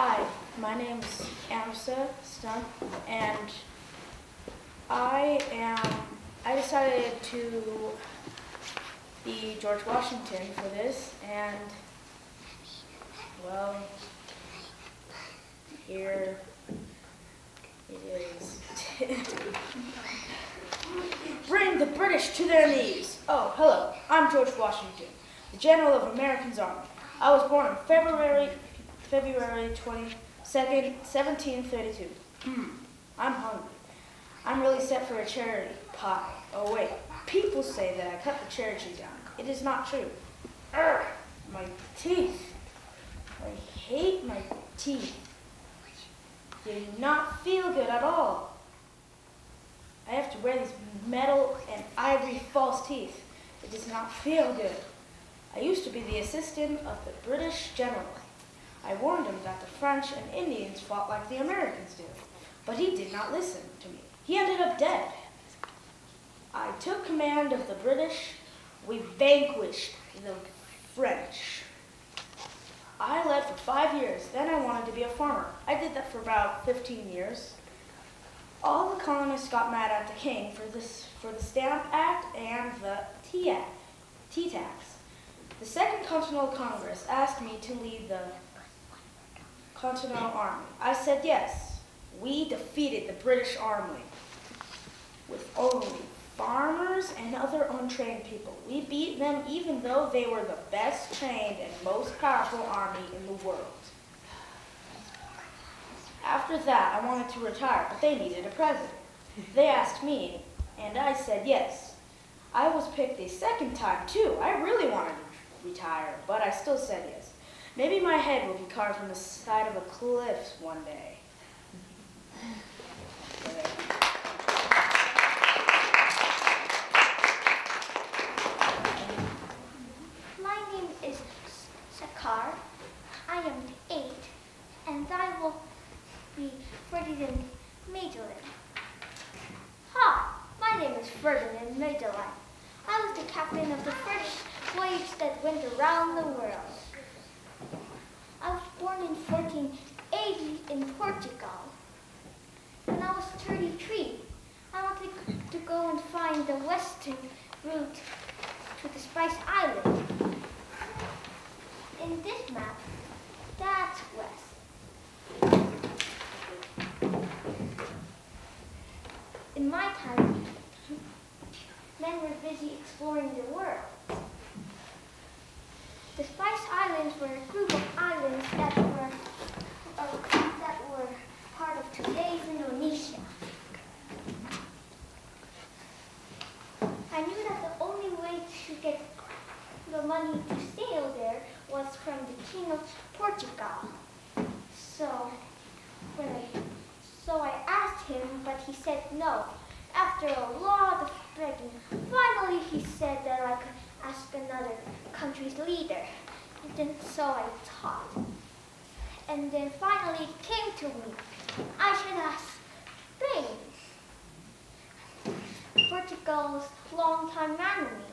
Hi, my name is Amsa Stunt, and I decided to be George Washington for this, and well, here it is. Bring the British to their knees. Oh, hello, I'm George Washington, the General of American's Army. I was born on February 22nd, 1732. I'm hungry. I'm really set for a cherry pie. Oh wait, people say that I cut the cherry tree down. It is not true. Urgh, my teeth. I hate my teeth. They do not feel good at all. I have to wear these metal and ivory false teeth. It does not feel good. I used to be the assistant of the British general. I warned him that the French and Indians fought like the Americans do, but he did not listen to me. He ended up dead. I took command of the British. We vanquished the French. I led for 5 years. Then I wanted to be a farmer. I did that for about 15 years. All the colonists got mad at the king for the Stamp Act and the tea tax. The Second Continental Congress asked me to lead the Continental Army. I said yes. We defeated the British Army with only farmers and other untrained people. We beat them even though they were the best trained and most powerful army in the world. After that, I wanted to retire, but they needed a president. They asked me, and I said yes. I was picked a second time, too. I really wanted to retire, but I still said yes. Maybe my head will be carved from the side of a cliff one day. My name is Sakar. I am 8, and I will be Ferdinand Magellan. Hi, my name is Ferdinand Magellan. I was the captain of the first voyage that went around the world. I was born in 1480 in Portugal. When I was 33, I wanted to go and find the western route to the Spice Island. In this map, that's west. In my time, men were busy exploring the world. The Spice Islands were a group of islands that were part of today's Indonesia. I knew that the only way to get the money to sail there was from the King of Portugal. So I asked him, but he said no. After a lot of begging, finally he said that I could ask another country's leader. And then so I taught. And then finally it came to me. I should ask Spain, Portugal's longtime enemy.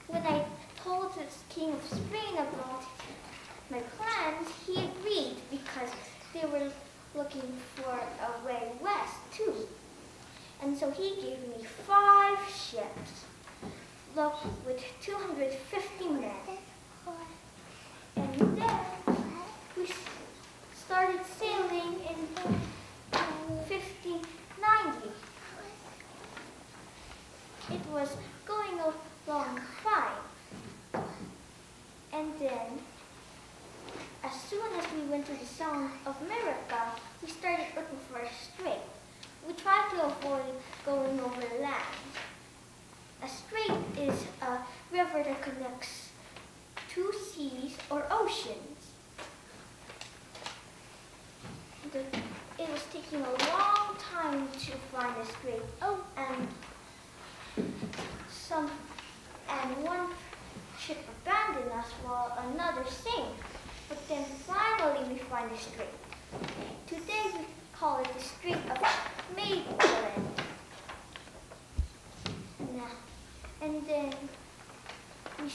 When I told the King of Spain about my plans, he agreed because they were looking for a way west too. And so he gave me 5 ships with 250 men. And then we started sailing in 1590. It was going along fine. And then, as soon as we went to the Sound of America, we started looking for a strait. We tried to avoid going over land. A strait is a river that connects 2 seas or oceans. It was taking a long time to find a strait. And one ship abandoned us while another sank. But then finally we find a strait. Today we call it the Strait of Magellan. And then we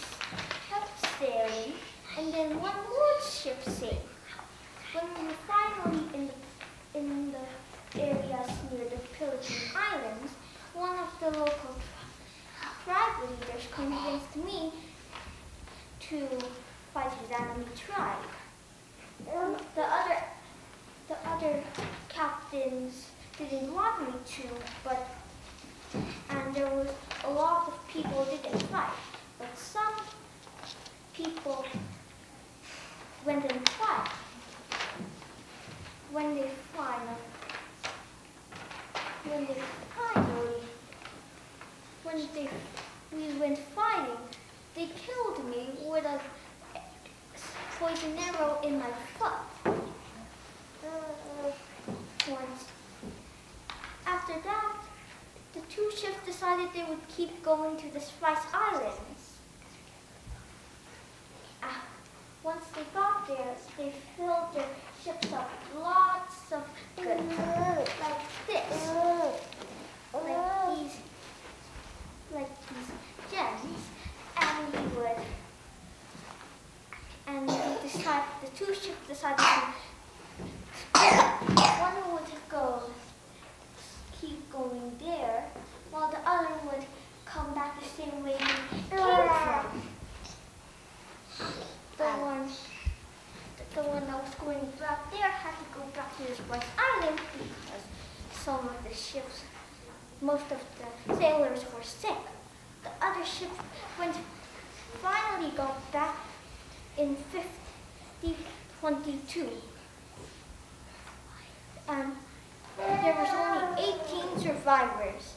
kept sailing, and then one more ship sank. When we were finally in the areas near the Philippine Islands, one of the local tribe leaders convinced me to fight his enemy tribe. The other captains didn't want me to, and there was a lot of people who didn't fight. But some people went and fight. When they we went fighting, they killed me with a poison arrow in my foot. Once. After that, the two ships decided they would keep going to the Spice Islands. Once they got there, they filled their ships up with lots of goods, like this, like these gems, the two ships decided to one would keep going there, while the other would come back the same way they came from. The one that was going back there had to go back to the Spice Island because some of the ships, most of the sailors were sick. The other ship finally got back in 1522. And there was only 18 survivors.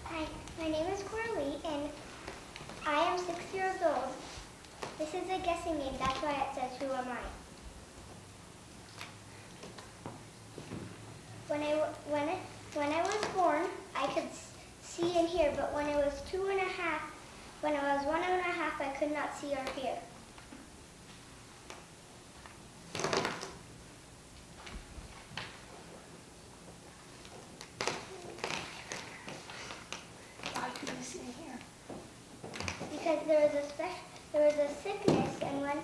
Hi, my name is Coralie, and I am 6 years old. This is a guessing game, that's why it says, "Who am I?" When I was born, I could see and hear, but when I was 1.5, I could not see or hear. Why couldn't you see and hear? Because there was a sickness, and when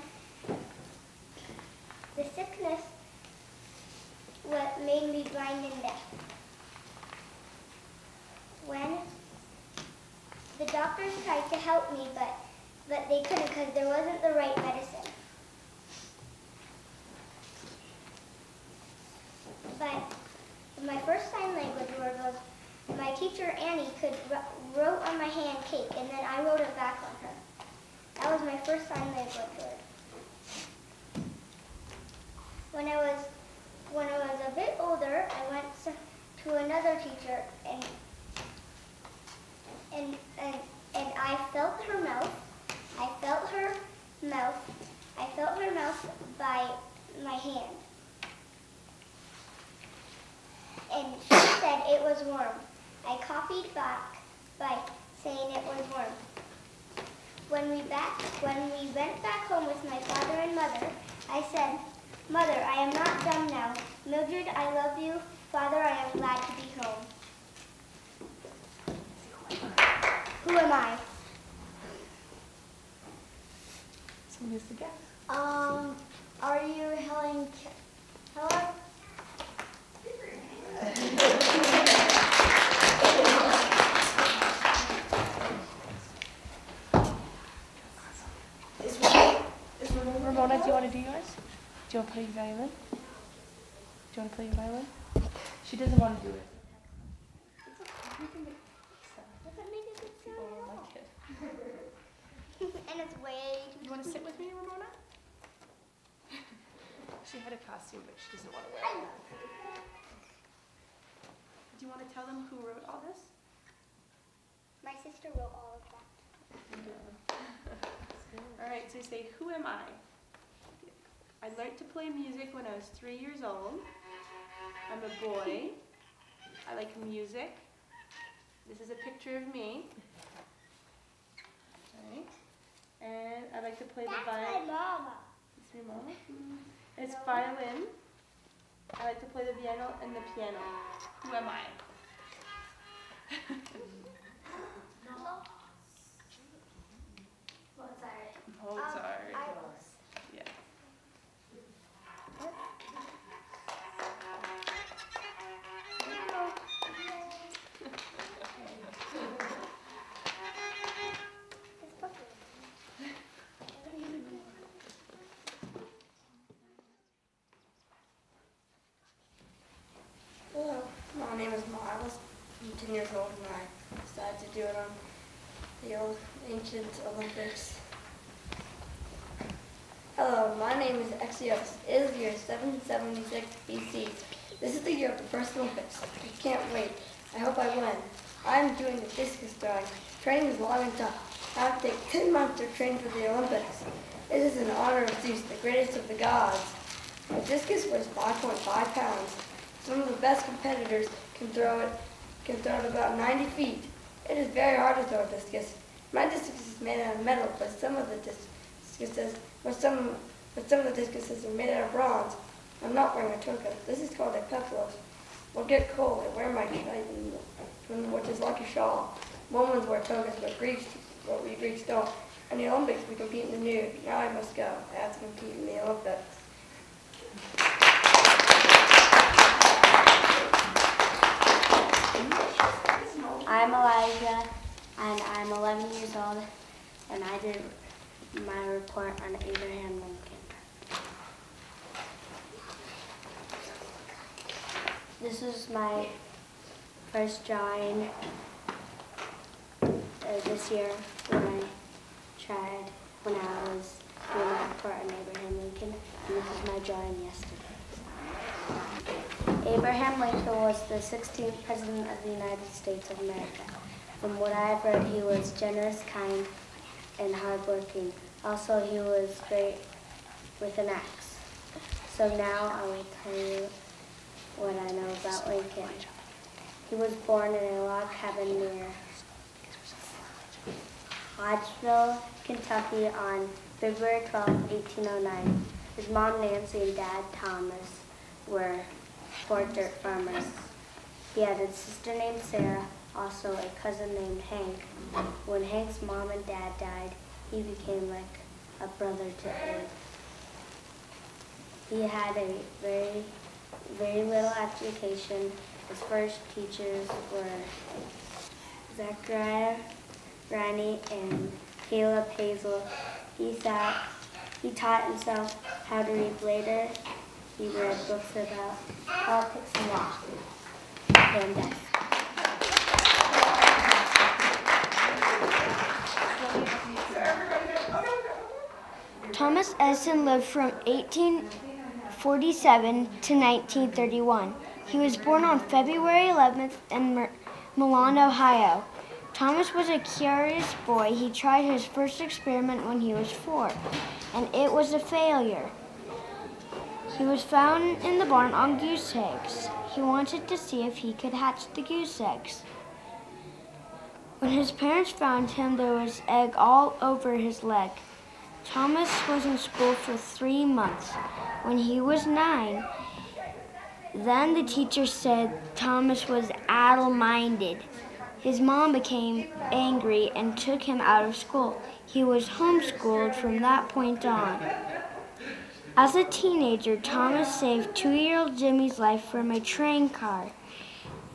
the sickness what made me blind and deaf. When the doctors tried to help me, but they couldn't because there wasn't the right medicine. But my first sign language word was my teacher Annie wrote on my hand cake, and then I wrote it back on her. That was my first sign language word. When I was a bit older, I went to another teacher, and I felt her mouth. I felt her mouth by my hand. And she said it was warm. I copied back by saying it was warm. When we went back home with my father and mother, I said, "Mother, I am not dumb now. Mildred, I love you. Father, I am glad to be home." Who am I? Someone has to guess. Are you Helen? Ramona, do you want to do yours? Do you want to play your violin? Do you want to play your violin? She doesn't want to do it. Doesn't make a good People sound won't at all. like it. And it's way too You want to sit with me, Ramona? She had a costume, but she doesn't want to wear it. Do you want to tell them who wrote all this? My sister wrote all of that. All right, so you say, "Who am I?" I learned to play music when I was 3 years old. I'm a boy. I like music. This is a picture of me. Right. And I like to play the violin. That's my mama. It's your mama? It's violin. I like to play the piano and the piano. Who am I? Mozart. Yeah. Hello, my name is Miles. I'm 10 years old and I decided to do it on the old ancient Olympics. Hello, my name is Exios. It is the year 776 BC. This is the year of the first Olympics. I can't wait. I hope I win. I'm doing the discus throwing. Training is long and tough. I have to take 10 months to train for the Olympics. It is in honor of Zeus, the greatest of the gods. The discus weighs 5.5 pounds. Some of the best competitors can throw it about 90 feet. It is very hard to throw a discus. My discus is made out of metal, but some of the discuses are made out of bronze. I'm not wearing a toga. This is called a peplos. We'll get cold. I wear my triton, which is like a shawl. Romans wear togas, but we Greeks don't. In the Olympics, we compete in the nude. Now I must go. I have to compete in the Olympics. I'm Elijah, and I'm 11 years old, and I did my report on Abraham Lincoln. This is my first drawing this year when I was doing my report on Abraham Lincoln, and this is my drawing yesterday. Abraham Lincoln was the 16th President of the United States of America. From what I've heard, he was generous, kind, and hardworking. Also, he was great with an axe. So now I will tell you what I know about Lincoln. He was born in a log cabin near Hodgeville, Kentucky on February 12, 1809. His mom, Nancy, and dad, Thomas, were poor dirt farmers. He had a sister named Sarah, also a cousin named Hank. When Hank's mom and dad died, he became like a brother to Abe. He had a very, very little education. His first teachers were Zachariah, Rani, and Caleb Hazel. He taught himself how to read later. He read books about politics and law. And death. Thomas Edison lived from 1847 to 1931. He was born on February 11th in Milan, Ohio. Thomas was a curious boy. He tried his first experiment when he was 4, and it was a failure. He was found in the barn on goose eggs. He wanted to see if he could hatch the goose eggs. When his parents found him, there was egg all over his leg. Thomas was in school for 3 months. When he was 9, then the teacher said Thomas was addle-minded. His mom became angry and took him out of school. He was homeschooled from that point on. As a teenager, Thomas saved 2-year-old Jimmy's life from a train car.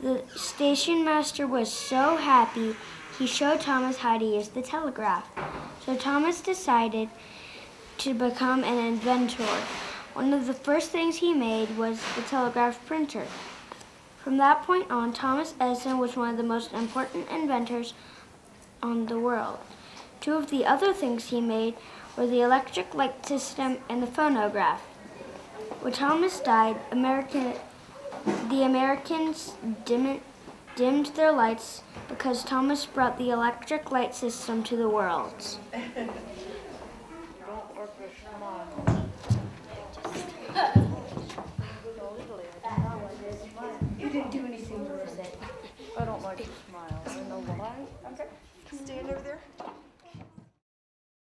The station master was so happy, he showed Thomas how to use the telegraph. So Thomas decided to become an inventor. One of the first things he made was the telegraph printer. From that point on, Thomas Edison was one of the most important inventors on the world. 2 of the other things he made were the electric light system and the phonograph. When Thomas died, the Americans dimmed their lights because Thomas brought the electric light system to the world.